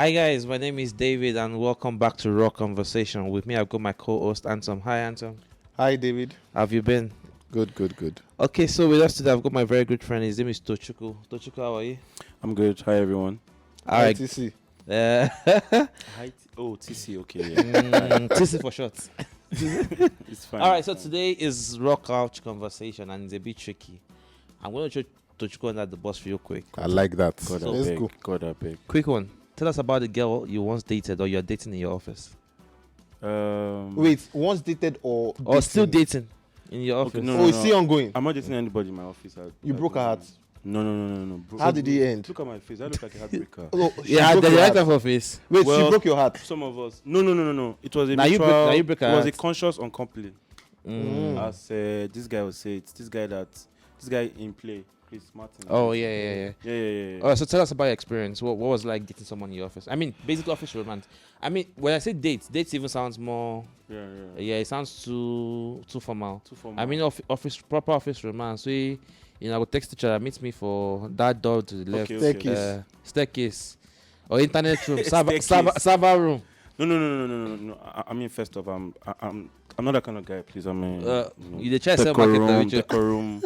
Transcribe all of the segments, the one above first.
Hi guys, my name is David and welcome back to Raw Conversation. With me I've got my co-host Anton. Hi Anton. Hi, David. How have you been? Good. Okay, so with us today I've got my very good friend. His name is Tochuku. Tochuku, how are you? I'm good. Hi, everyone. Hi, Alright. TC. Hi. TC. Okay. Yeah. TC for short. It's fine. Alright, so today is Raw Couch Conversation and it's a bit tricky. I'm going to throw Tochuku under the bus real quick. I like that. God, So- I Let's beg. go. God, I beg. Quick one. Tell us about the girl you once dated or you're dating in your office. Wait, once dated or Or still dating in your Okay, office. no, Oh, it's still ongoing. I'm not dating anybody in my office. You broke her heart. No. Bro, How did it end? Look at my face. I look like a heartbreaker. Oh, she Yeah, broke the your right heart. of her face. Wait, she Well, broke your heart. Some of us. No. It was a Now you mutual. break- now you break her It was a heart. conscious uncomplete. Mm. As this guy would say, it's this guy in play, Chris Martin. Oh yeah. Yeah. Oh, so tell us about your experience. What was it like dating someone in your office? I mean, basically office romance. I mean, when I say dates even sounds more. Yeah. Yeah, it sounds too formal. Too formal. I mean, proper office romance. We, I would text each other, meet me for that door to the left, Okay. Staircase. staircase, or internet room, Staircase. server room. No. I mean, first off, I'm not that kind of guy. Please, I'm a You the chair sell market with you. decorum.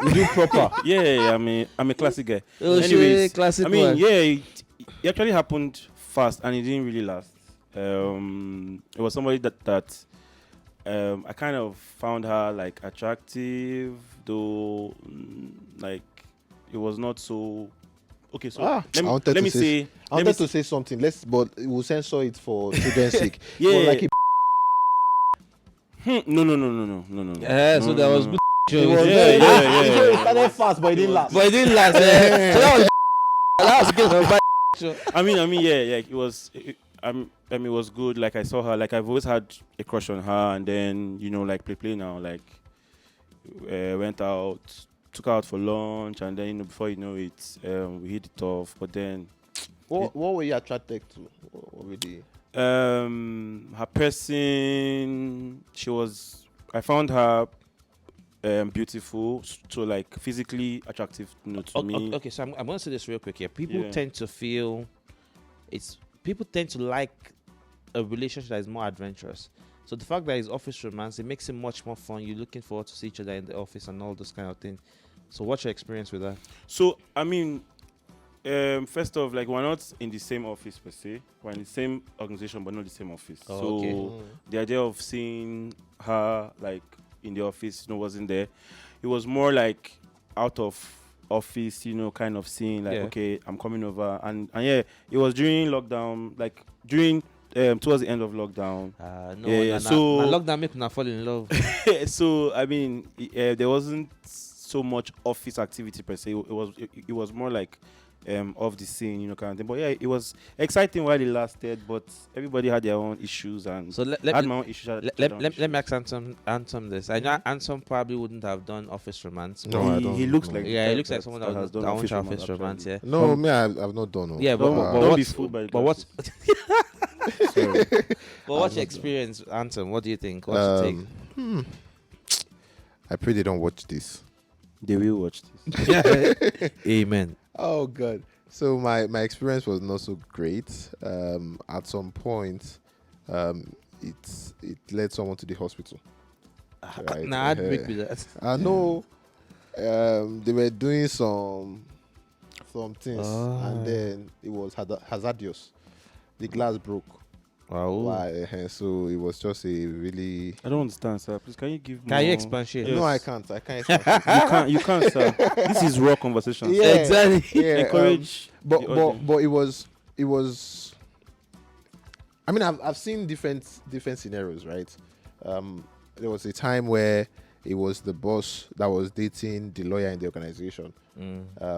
You do proper. Yeah, I'm a classic guy. Oh, Anyways, shit, classic I mean, one. yeah, it actually happened fast and it didn't really last. It was somebody that I kind of found her like attractive, though like it was not so. Okay, so I let wanted me to say. I wanted to say something. But we'll censor it for children's sake. Yeah. But like No. Yeah, so there was good. it was Yeah, very- yeah. It started fast, but it didn't last. But it didn't last. So that was good. I mean, yeah. It was. It was good. Like I saw her. Like I've always had a crush on her, and then like play now. Like went out, took her out for lunch, and then before you know it, we hit it off. But then What were you attracted to? What were the... her person, I found her beautiful, so like physically attractive, to me. Okay, so I'm going to say this real quick here. People Yeah. tend to feel people tend to like a relationship that is more adventurous. So the fact that it's office romance, it makes it much more fun. You're looking forward to see each other in the office and all those kind of things. So what's your experience with that? So I mean, first off, like we're not in the same office per se. We're in the same organization, but not the same office. Oh, so okay. the idea of seeing her like in the office, wasn't there. It was more like out of office, kind of seeing like, Yeah. okay, I'm coming over, and yeah, it was during lockdown, like during towards the end of lockdown. No, Yeah, so so- lockdown make una fall in love. So I mean, there wasn't so much office activity per se. It was more like of the scene, kind of thing. But yeah, it was exciting while it lasted. But everybody had their own issues, and So I had my own issues. I had my own let me issues. ask Anton this. I know Anton probably wouldn't have done office romance. No, but- I don't. He looks like the Yeah, he type looks like someone that has has done done office office romance, romance. Yeah. No, me, I've not done. No. Yeah, but Don't what's be fooled by the but what's glasses. Sorry. but what's your experience, Anton? What do you think? What's your take? I pray they don't watch this. They will watch this. Amen. Oh God. So my experience was not so great. At some point, it led someone to the hospital. Right. Nah, I'd break with that. I know. They were doing some things, and then it was hazardous. The glass broke. Wow. So it was just a really. I don't understand, sir. Please, can you give Can you more- expatiate? Yes. No, I can't. You can't, sir. This is raw conversation. Yeah. Exactly. Yeah, Encourage. the audience. but it was. I mean, I've seen different scenarios, right? There was a time where it was the boss that was dating the lawyer in the organization.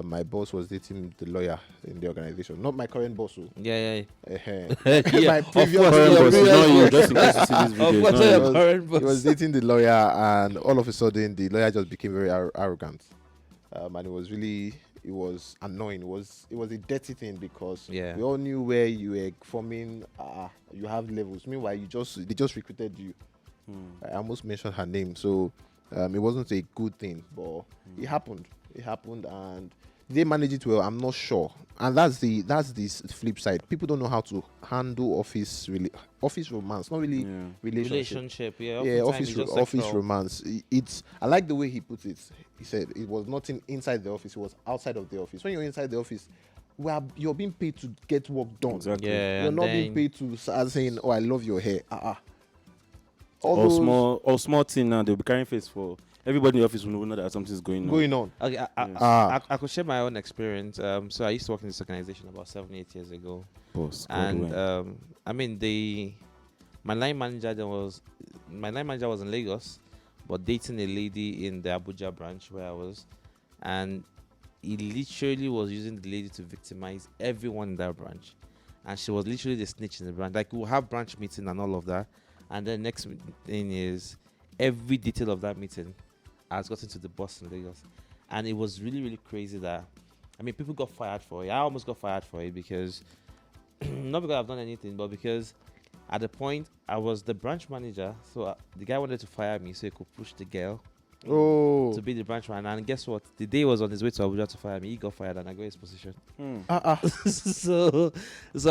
My boss was dating the lawyer in the organization, not my current boss. Yeah. My previous Current boss, boss. not you, just in case you see this video. Of it's course, not your you. current boss. He was dating the lawyer, and all of a sudden, the lawyer just became very arrogant, and it was really annoying. It was a dirty thing because Yeah. we all knew where you were forming. You have levels. Meanwhile, they just recruited you. I almost mentioned her name, so it wasn't a good thing, but it happened. It happened, and they managed it well. I'm not sure. and that's the flip side. People don't know how to handle office romance, not really Yeah. relationship. Yeah. Yeah, Oftentimes it's just office sexual. romance. It's I like the way he put it. He said it was nothing inside the office; it was outside of the office. When you're inside the office, you're being paid to get work done. Exactly. Yeah, You're and not being then paid to as saying, "Oh, I love your hair." All those Or small thing now, they'll be carrying face for everybody in the office will know that something's going on. going on. okay, Ah, I could share my own experience. So I used to work in this organization about 7, 8 years ago, Boss, God and went. I mean my line manager was in Lagos, but dating a lady in the Abuja branch where I was, and he literally was using the lady to victimize everyone in that branch, and she was literally the snitch in the branch. Like we'll have branch meeting and all of that, and then next thing is every detail of that meeting has gotten to the boss in Lagos, and it was really really crazy that I mean people got fired for it. I almost got fired for it because not because I've done anything, but because at the point I was the branch manager, so the guy wanted to fire me so he could push the girl oh, to be the branch manager. And guess what? The day he was on his way to Abuja to fire me, he got fired and I got his position. so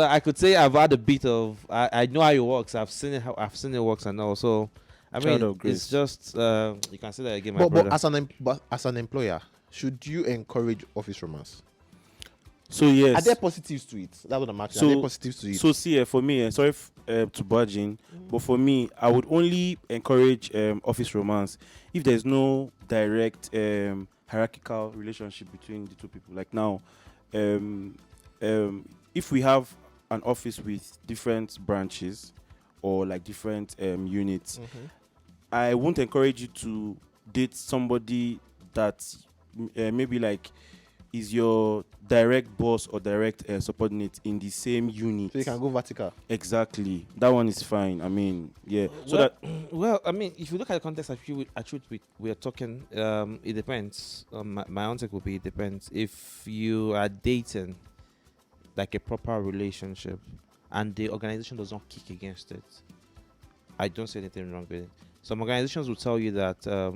I could say I've had a bit of I know how it works. I've seen it works and all. So I Child mean of grace. it's just you can say that again, my but brother. as an employer, should you encourage office romance? So yes. Are there positives to it? That's what I'm asking. Are So- there positives to it? So see, for me, sorry to barge in, but for me, I would only encourage office romance if there's no direct hierarchical relationship between the two people. Like now, if we have an office with different branches or like different units, I won't encourage you to date somebody that maybe like is your direct boss or direct subordinate in the same unit. So you can go vertical. Exactly. That one is fine. I mean, yeah. So well, that well, I mean, if you look at the context at which we are talking, it depends. My own take would be it depends. If you are dating, like a proper relationship, and the organization does not kick against it, I don't see anything wrong with it. Some organizations will tell you that a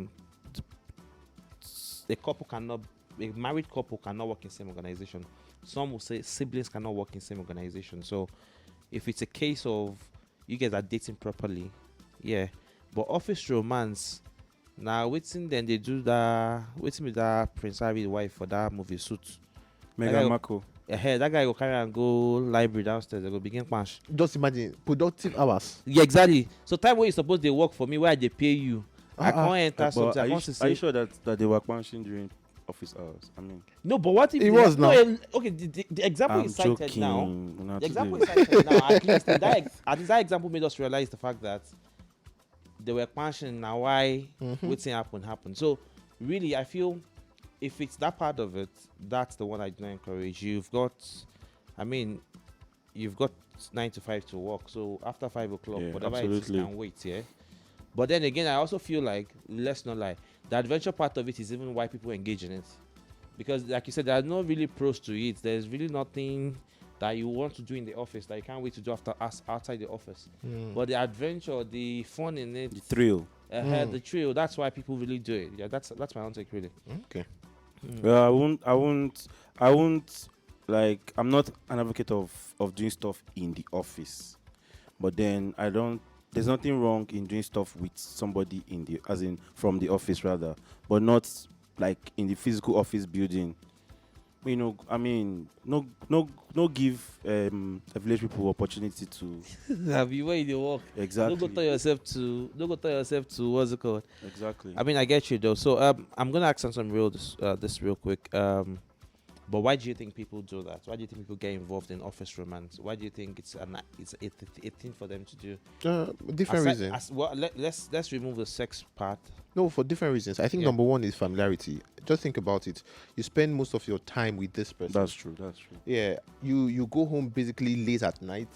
married couple cannot work in the same organization. Some will say siblings cannot work in the same organization. So if it's a case of you guys are dating properly, yeah. But office romance, now waiting then they do that waiting with that Prince Harry wife for that movie Suit. Mega Like, Marco. Yeah, that guy will carry and go library downstairs. They go begin punch. Just imagine productive hours. Yeah, exactly. So time where you supposed they work for me, where they pay you. I can't enter But something. I are you, can't are you say sure that they were punching during office hours? I mean, no. But what if It they was no, now. okay, the example I'm is cited joking. now. Not The example today. is cited now. At least at least that example made us realize the fact that they were punching. Now why waiting happened. So really, I feel if it's that part of it, that's the one I do not encourage. I mean, you've got 9 to 5 to work. So after 5 o'clock, Yeah, whatever it is, absolutely. can wait. Yeah. But then again, I also feel like, let's not lie, the adventure part of it is even why people engage in it. Because, like you said, there are no really pros to it. There's really nothing that you want to do in the office that you can't wait to do outside the office. But the adventure, the fun in it, The thrill. the thrill, that's why people really do it. Yeah, that's my own take, really. Okay. Well, I won't. Like, I'm not an advocate of doing stuff in the office, but then I don't. There's nothing wrong in doing stuff with somebody as in from the office rather, but not like in the physical office building. You know, I mean, no give village people opportunity to Have you where you work? exactly. Don't go tell yourself to what's it called? Exactly. I mean, I get you though. So I'm gonna ask on some this real quick. But why do you think people do that? Why do you think people get involved in office romance? Why do you think it's a thing for them to do? Different reasons. Let's remove the sex part. No, for different reasons. I think Yeah. number one is familiarity. Just think about it. You spend most of your time with this person. That's true. That's true. Yeah. You go home basically late at night.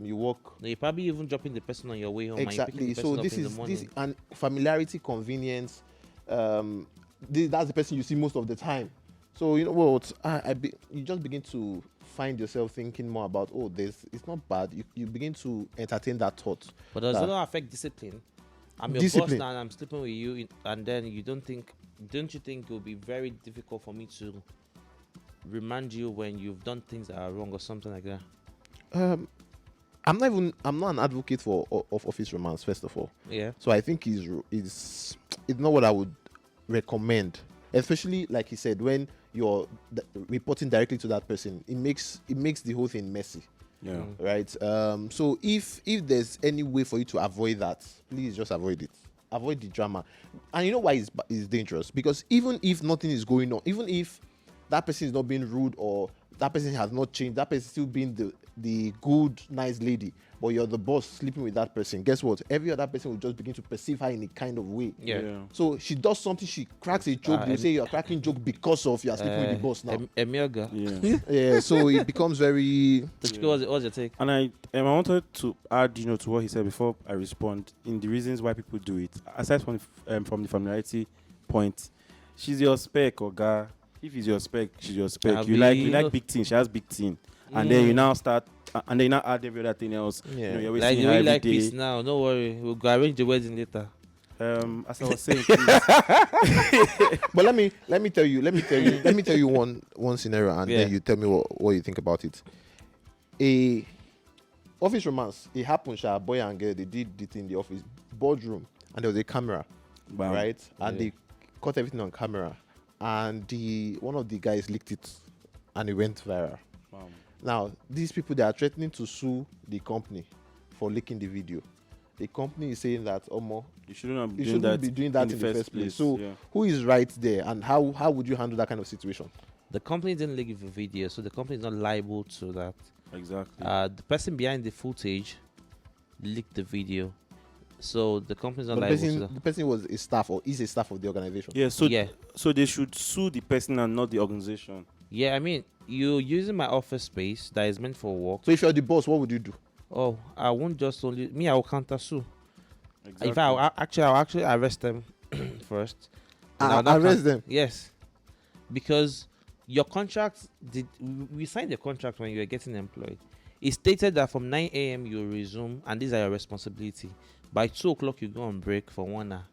You work No, you're probably even dropping the person on your way home. And you're picking exactly. the So person up this in the is morning. this and familiarity, convenience. That's the person you see most of the time. So you know what? You just begin to find yourself thinking more about it's not bad. You begin to entertain that thought. But does that- it not affect discipline? I'm your Discipline. boss now, and I'm sleeping with you, and then don't you think it will be very difficult for me to remind you when you've done things that are wrong or something like that? I'm not an advocate of office romance, first of all. Yeah. So I think it's not what I would recommend, especially like he said, when you're reporting directly to that person. It makes the whole thing messy. Yeah. Right. So if there's any way for you to avoid that, please just avoid it. Avoid the drama. And you know why it's dangerous? Because even if nothing is going on, even if that person is not being rude or that person has not changed, that person still being the good, nice lady, but you're the boss sleeping with that person, guess what? Every other person will just begin to perceive her in a kind of way. Yeah. So she does something, she cracks a joke, they say you're cracking joke because of you're sleeping with the boss now. Emioga. Yeah. Yeah, so it becomes very... Tochuku, what's your take? And I wanted to add, to what he said before I respond, in the reasons why people do it. Aside from the familiarity point, she's your spec, Oga. If it's your spec, she's your spec. You like big thing, she has big thing. And then you now start, and then you now add every other thing else. Yeah. You're always Like seeing you her really every like day. peace now. No worry, we'll go arrange the wedding later. As I was saying, please. But let me tell you one scenario, and then you tell me what you think about it. A office romance, it happened. Boy and girl, they did it in the office boardroom, and there was a camera, Bam. right? And they caught everything on camera, and one of the guys leaked it, and it went viral. Bam. Now these people, they are threatening to sue the company for leaking the video. The company is saying that You shouldn't you shouldn't be doing that in the first place. So who is right there, and how would you handle that kind of situation? The company didn't leak the video, so the company is not liable to that. Exactly. The person behind the footage leaked the video, so the company is not But liable to that. the person was a staff or is a staff of the organization. Yeah. So they should sue the person and not the organization. Yeah, I mean, you're using my office space that is meant for work. So if you're the boss, what would you do? Oh, I won't just only me. I will counter sue. Exactly. If I'll actually arrest them first. Then I'll Arrest them. Yes, because your contract we signed the contract when you were getting employed. It stated that from 9 a.m. you resume, and these are your responsibility. By 2 o'clock you go on break for 1 hour,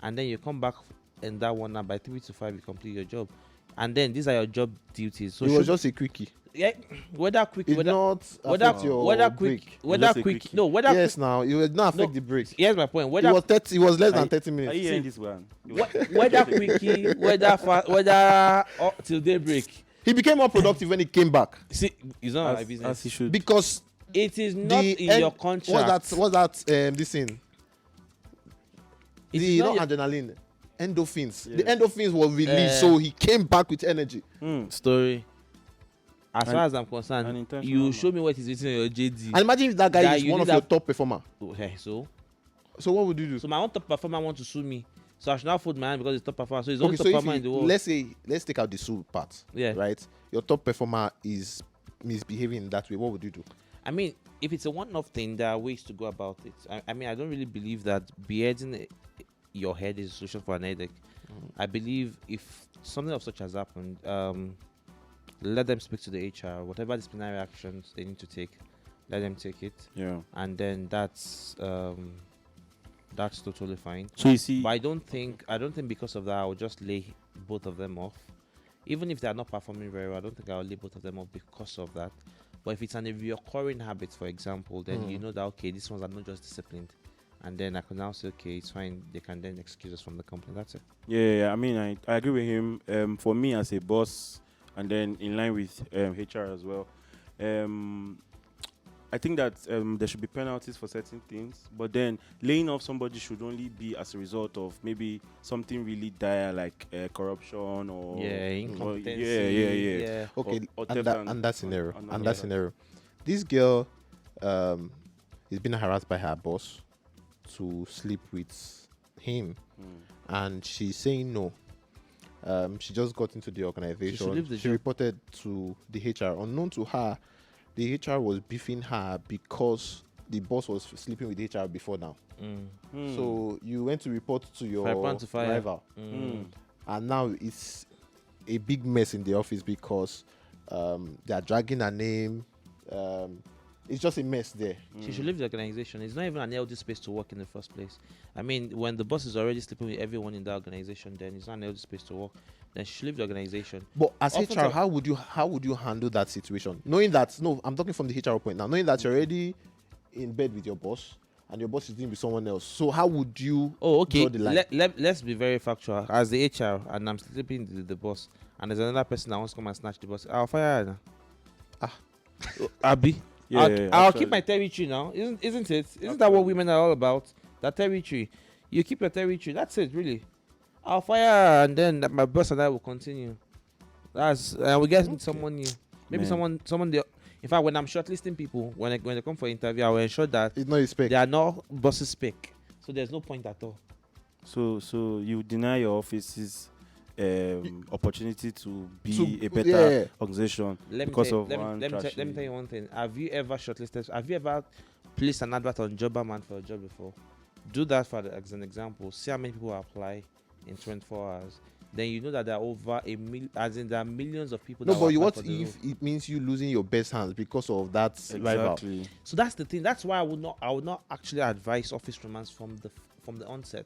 and then you come back in that 1 hour. By 3 to 5 you complete your job, and then these are your job duties. So It was just a quickie. yeah, whether quick, It whether not whether affect your whether break. quick, whether Just a quick, quickie. no, whether Yes, now it would not affect No. the break. here's my point. It Whether was 30. It was less than Are 30 you minutes. hearing this one? whether quickie, whether till daybreak. He became more productive when he came back See, it's not my As business. he should. because It is not in your contract. What's that? This thing. It The is not not your adrenaline, endorphins. Yeah. The endorphins were released, so he came back with energy. story. As And- far as I'm and concerned, intentional you man. show me what is written on your JD. And imagine if that guy That is you one of need your that- top performer. Okay, so So what would you do? my own top performer want to sue me, so I should not fold my hand because it's top performer. So it's Okay, only so top if performer in the world. let's take out the sue part. Yeah. Right. Your top performer is misbehaving in that way. What would you do? I mean, if it's a one-off thing, there are ways to go about it. I mean, I don't really believe that beheading your head is a solution for an headache. I believe if something of such has happened, let them speak to the HR. Whatever disciplinary actions they need to take, let them take it, Yeah. and then that's totally fine. So you see, But I don't think because of that I will just lay both of them off. Even if they are not performing very well, I don't think I will lay both of them off because of that. But if it's a recurring habit, for example, then you know that okay, these ones are not just disciplined, and then I can now say okay, it's fine. They can then excuse us from the company. That's it. yeah. I mean, I agree with him. For me as a boss, and then in line with HR as well, I think that there should be penalties for certain things, but then laying off somebody should only be as a result of maybe something really dire like corruption or Incompetency. yeah. Okay, Or and theft that scenario, and and yeah. that scenario, this girl is being harassed by her boss to sleep with him, and she's saying no. She just got into the organization. leave the She job. reported to the HR. Unknown to her, the HR was beefing her because the boss was sleeping with HR before now. So you went to report to your 5 pounds to fire. rival, and now it's a big mess in the office because they are dragging her name. It's just a mess there. She should leave the organization. It's not even an healthy space to work in the first place. I mean, when the boss is already sleeping with everyone in the organization, then it's not an healthy space to work. then she should leave the organization. But as Often HR, so- how would you handle that situation? Knowing that, no, I'm talking from the HR point now. Knowing that you're already in bed with your boss and your boss is dealing with someone else. So how would you Oh, okay. draw the line? Let's be very factual. As the HR, and I'm sleeping the boss, and there's another person that wants to come and snatch the boss, I'll fire her. Now. Abby. Yeah, I'll actually. keep my territory now. Isn't it? Isn't that what women are all about? That territory. You keep your territory. That's it, really. I'll fire her, and then my boss and I will continue. That's we get someone new. Maybe Man. someone there. In fact, when I'm shortlisting people, when they come for interview, I will ensure that It's not a spec. they are not bosses spec. So there's no point at all. So you deny your office's opportunity to be To- a better yeah. organization Let me because tell, of let, one me, let, me tell, trashy- let me tell you one thing. Have you ever shortlisted? Have you ever placed an advert on Jobberman for a job before? Do that as an example. See how many people apply in 24 hours. Then you know that there are over a million, as in there are millions of people. No, that but will apply what for the if role. it means you losing your best hands because of that rival? Exactly. So that's the thing. That's why I would not actually advise office romance from the onset,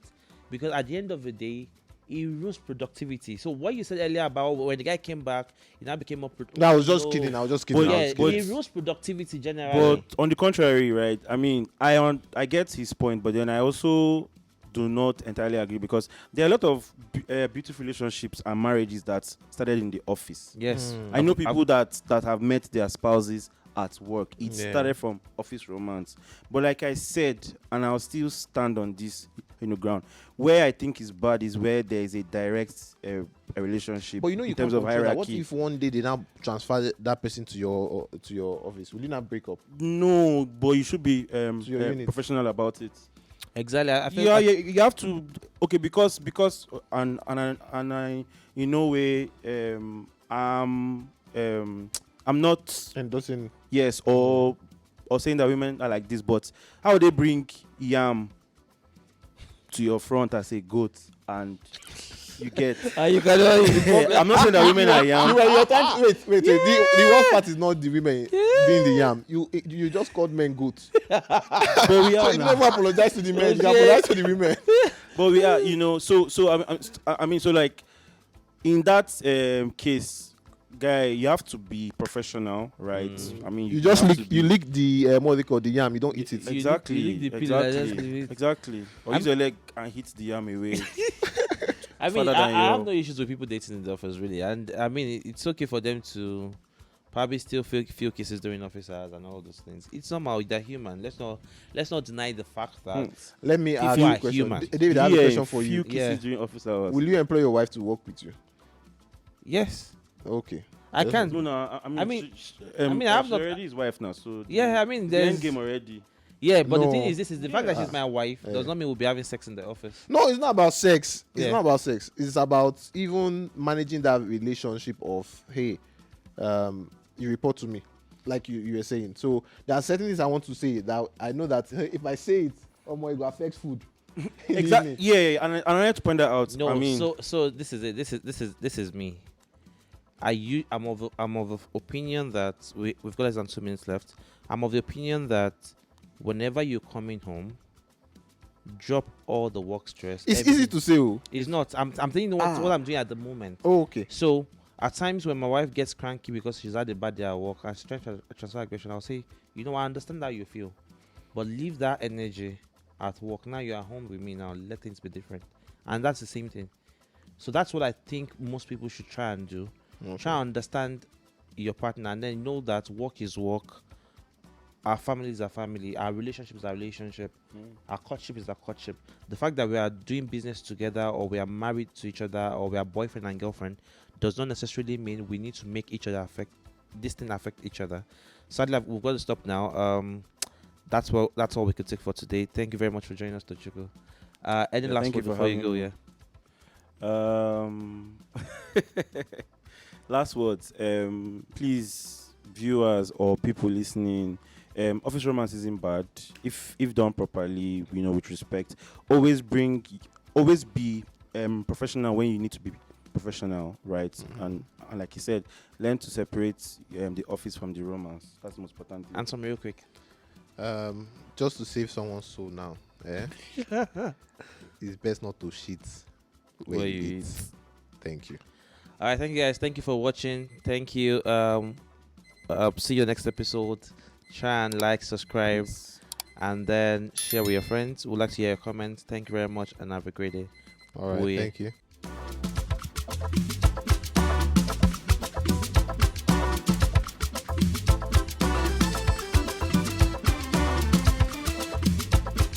because at the end of the day, it ruins productivity. So what you said earlier about when the guy came back, he now became more productive. No, I was just kidding. I was just kidding. But I Yeah, was it kidding. ruins productivity generally. But on the contrary, right? I mean, I get his point, but then I also do not entirely agree because there are a lot of beautiful relationships and marriages that started in the office. Yes, Mm. I know people that have met their spouses at work. It Yeah. started from office romance. But like I said, and I'll still stand on this ground, where I think is bad is where there is a direct a relationship But you know, you in terms can't of control that. hierarchy. What if one day they now transfer that person to your office? Will you not break up? No, but you should be your unit. professional about it. exactly. I feel Yeah, you have to. Okay, because and I in no way I'm not Endorsing. yes or saying that women are like this, but how they bring yam to your front as a goat and you get you cannot. I'm not saying that women are You yam. were your time. Wait. The worst part is not the women being the yam. You just called men goats. But we So are you now. never apologize to the men. You Yeah. apologize to the women. But we are, so I mean, so like in that case, guy, you have to be professional, right? I mean, You just have to lick. be- You lick the what they call the yam. You don't eat it. You exactly, lick the pillow and just leave exactly, it. exactly. Or I'm- use your leg and hit the yam away. I mean, Further I than have your- no issues with people dating in the office, really, and I mean, it's okay for them to probably still feel kisses during office hours and all those things. It's normal. They're human. Let's not deny the fact that Let me ask you you are a question. human. David, I have a Yeah, question for few you. kisses Yeah. during office hours. Will you employ your wife to work with you? yes, Okay. I Yes, can. No, no. I mean, I mean, I have she's not- already his wife now, so Yeah, I mean, the there's end game already. yeah, but the thing No. is, this is the fact that she's my wife Yeah. does not mean we'll be having sex in the office. No, it's not about sex. It's Yeah. not about sex. It's about even managing that relationship of, hey, you report to me, like you were saying. So there are certain things I want to say that I know that if I say it, oh my, it will affect food. in the Exactly. evening. Yeah, and I had to point that out. No, I mean, so this is it. This is me. I'm of the opinion that we've got less than 2 minutes left. I'm of the opinion that whenever you're coming home, drop all the work stress. It's everything. easy to say. Oh, It's not. I'm telling you what I'm doing at the moment. oh okay. So at times when my wife gets cranky because she's had a bad day at work and she's trying to transfer aggression, I'll say, you know, I understand how you feel, but leave that energy at work. Now you're at home with me. Now let things be different, and that's the same thing. So that's what I think most people should try and do. Try and understand your partner, and then know that work is work. Our family is our family. Our relationship is our relationship. Our courtship is our courtship. The fact that we are doing business together, or we are married to each other, or we are boyfriend and girlfriend, does not necessarily mean we need to make each other affect each other. Sadly, we've got to stop now. That's all we could take for today. Thank you very much for joining us, Tochuku. Any Yeah, last thank you word for before you having go? me. Last words. Please, viewers or people listening, office romance isn't bad if done properly. With respect. Always be professional when you need to be professional, right? And like you said, learn to separate the office from the romance. That's the most important thing. Answer me real quick. Just to save someone's soul now, it's best not to shit where Where you you eat. Thank you. All right, thank you guys. Thank you for watching. Thank you. See you next episode. Try and like, subscribe, Peace. and then share with your friends. We'd like to hear your comments. Thank you very much, and have a great day. All right, We- thank you.